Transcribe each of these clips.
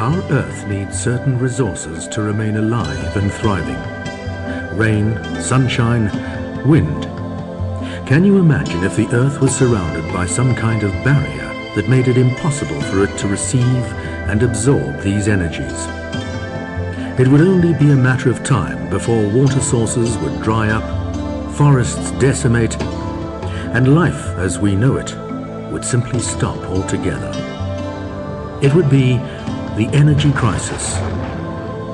Our Earth needs certain resources to remain alive and thriving. Rain, sunshine, wind. Can you imagine if the Earth was surrounded by some kind of barrier that made it impossible for it to receive and absorb these energies? It would only be a matter of time before water sources would dry up, forests decimate, and life as we know it would simply stop altogether. It would be the energy crisis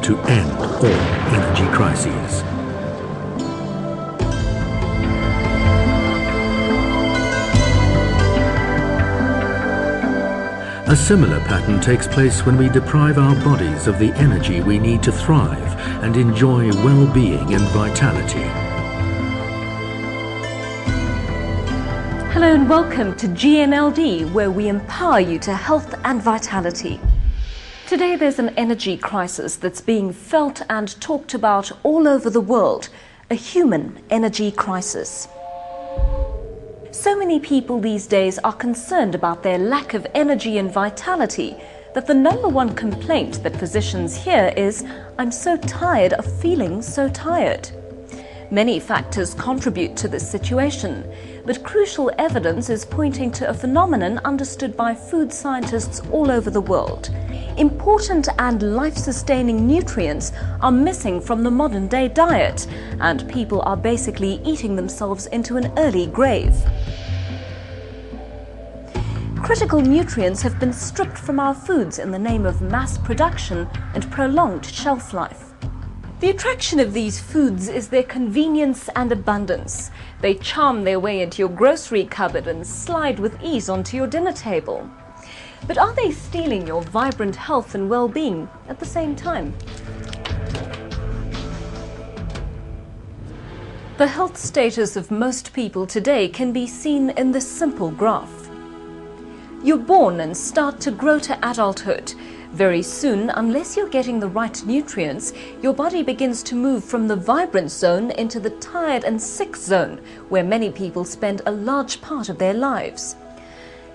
to end all energy crises. A similar pattern takes place when we deprive our bodies of the energy we need to thrive and enjoy well-being and vitality. Hello and welcome to GNLD, where we empower you to health and vitality. Today there's an energy crisis that's being felt and talked about all over the world, a human energy crisis. So many people these days are concerned about their lack of energy and vitality that the number one complaint that physicians hear is, "I'm so tired of feeling so tired." Many factors contribute to this situation, but crucial evidence is pointing to a phenomenon understood by food scientists all over the world. Important and life-sustaining nutrients are missing from the modern-day diet, and people are basically eating themselves into an early grave. Critical nutrients have been stripped from our foods in the name of mass production and prolonged shelf life. The attraction of these foods is their convenience and abundance. They charm their way into your grocery cupboard and slide with ease onto your dinner table. But are they stealing your vibrant health and well-being at the same time? The health status of most people today can be seen in this simple graph. You're born and start to grow to adulthood. Very soon, unless you're getting the right nutrients, your body begins to move from the vibrant zone into the tired and sick zone, where many people spend a large part of their lives.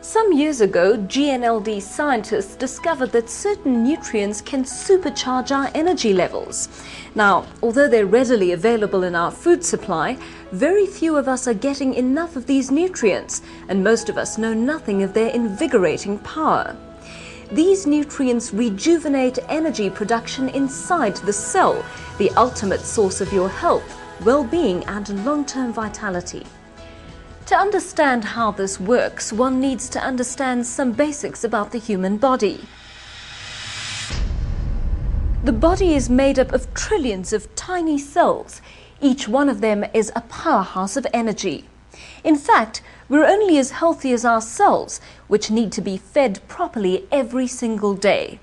Some years ago, GNLD scientists discovered that certain nutrients can supercharge our energy levels. Now, although they're readily available in our food supply, very few of us are getting enough of these nutrients, and most of us know nothing of their invigorating power. These nutrients rejuvenate energy production inside the cell, the ultimate source of your health, well-being, and long-term vitality. To understand how this works, one needs to understand some basics about the human body. The body is made up of trillions of tiny cells. Each one of them is a powerhouse of energy. In fact, we're only as healthy as our cells, which need to be fed properly every single day.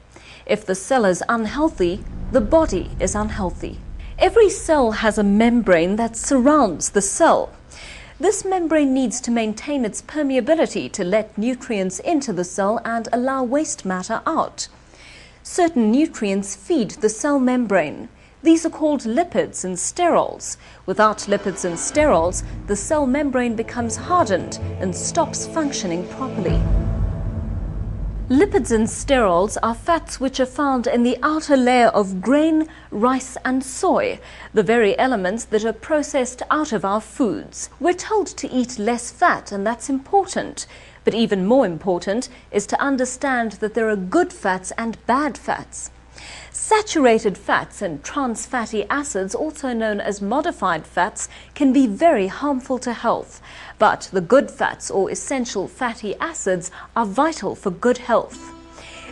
If the cell is unhealthy, the body is unhealthy. Every cell has a membrane that surrounds the cell. This membrane needs to maintain its permeability to let nutrients into the cell and allow waste matter out. Certain nutrients feed the cell membrane. These are called lipids and sterols. Without lipids and sterols, the cell membrane becomes hardened and stops functioning properly. Lipids and sterols are fats which are found in the outer layer of grain, rice and soy, the very elements that are processed out of our foods. We're told to eat less fat, and that's important. But even more important is to understand that there are good fats and bad fats. Saturated fats and trans fatty acids, also known as modified fats, can be very harmful to health. But the good fats or essential fatty acids are vital for good health.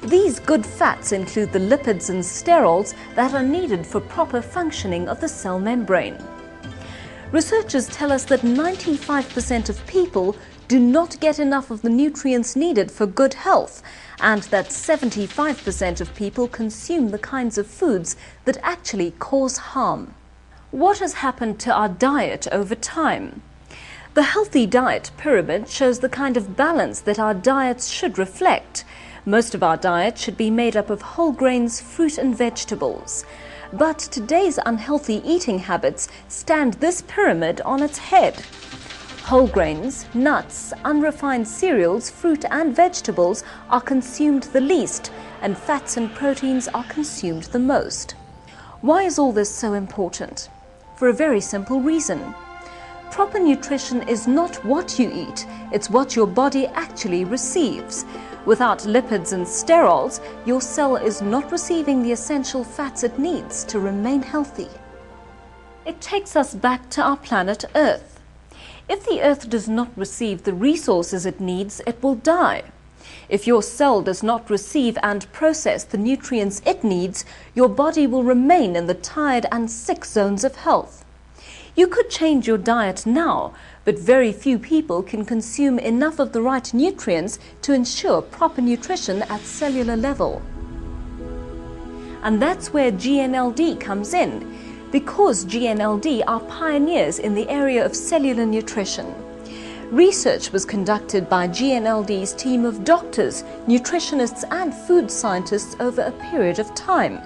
These good fats include the lipids and sterols that are needed for proper functioning of the cell membrane. Researchers tell us that 95% of people do not get enough of the nutrients needed for good health, and that 75% of people consume the kinds of foods that actually cause harm. What has happened to our diet over time? The healthy diet pyramid shows the kind of balance that our diets should reflect. Most of our diet should be made up of whole grains, fruit and vegetables. But today's unhealthy eating habits stand this pyramid on its head. Whole grains, nuts, unrefined cereals, fruit and vegetables are consumed the least, and fats and proteins are consumed the most. Why is all this so important? For a very simple reason. Proper nutrition is not what you eat, it's what your body actually receives. Without lipids and sterols, your cell is not receiving the essential fats it needs to remain healthy. It takes us back to our planet Earth. If the Earth does not receive the resources it needs, it will die. If your cell does not receive and process the nutrients it needs, your body will remain in the tired and sick zones of health. You could change your diet now, but very few people can consume enough of the right nutrients to ensure proper nutrition at cellular level. And that's where GNLD comes in, because GNLD are pioneers in the area of cellular nutrition. Research was conducted by GNLD's team of doctors, nutritionists and food scientists over a period of time,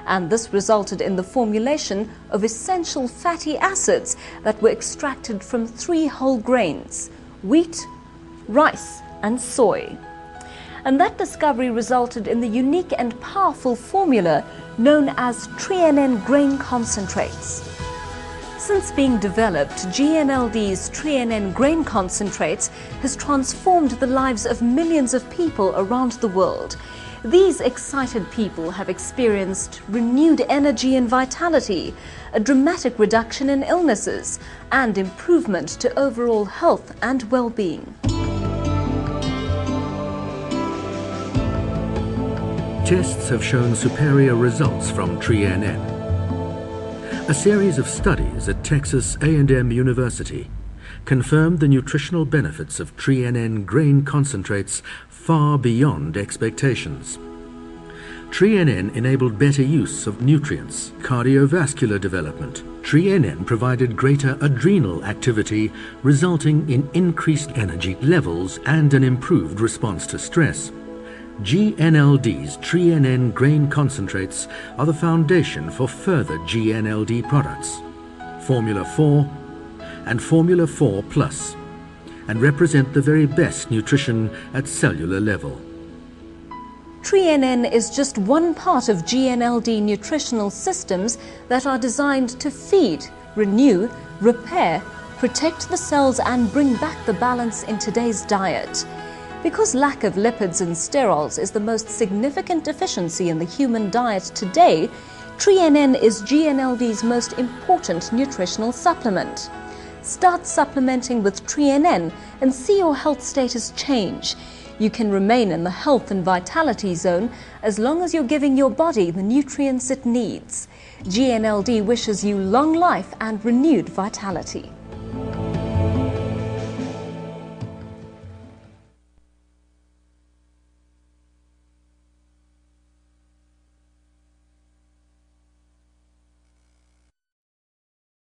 and this resulted in the formulation of essential fatty acids that were extracted from 3 whole grains: wheat, rice and soy. And that discovery resulted in the unique and powerful formula known as Tre-En-En grain concentrates. Since being developed, GNLD's Tre-En-En grain concentrates has transformed the lives of millions of people around the world. These excited people have experienced renewed energy and vitality, a dramatic reduction in illnesses, and improvement to overall health and well-being. Tests have shown superior results from Tre-En-En. A series of studies at Texas A&M University confirmed the nutritional benefits of Tre-En-En grain concentrates far beyond expectations. Tre-En-En enabled better use of nutrients, cardiovascular development. Tre-En-En provided greater adrenal activity, resulting in increased energy levels and an improved response to stress. GNLD's Tre-En-En grain concentrates are the foundation for further GNLD products, Formula 4 and Formula 4 Plus, and represent the very best nutrition at cellular level. Tre-En-En is just one part of GNLD nutritional systems that are designed to feed, renew, repair, protect the cells and bring back the balance in today's diet. Because lack of lipids and sterols is the most significant deficiency in the human diet today, Tre-En-En is GNLD's most important nutritional supplement. Start supplementing with Tre-En-En and see your health status change. You can remain in the health and vitality zone as long as you're giving your body the nutrients it needs. GNLD wishes you long life and renewed vitality.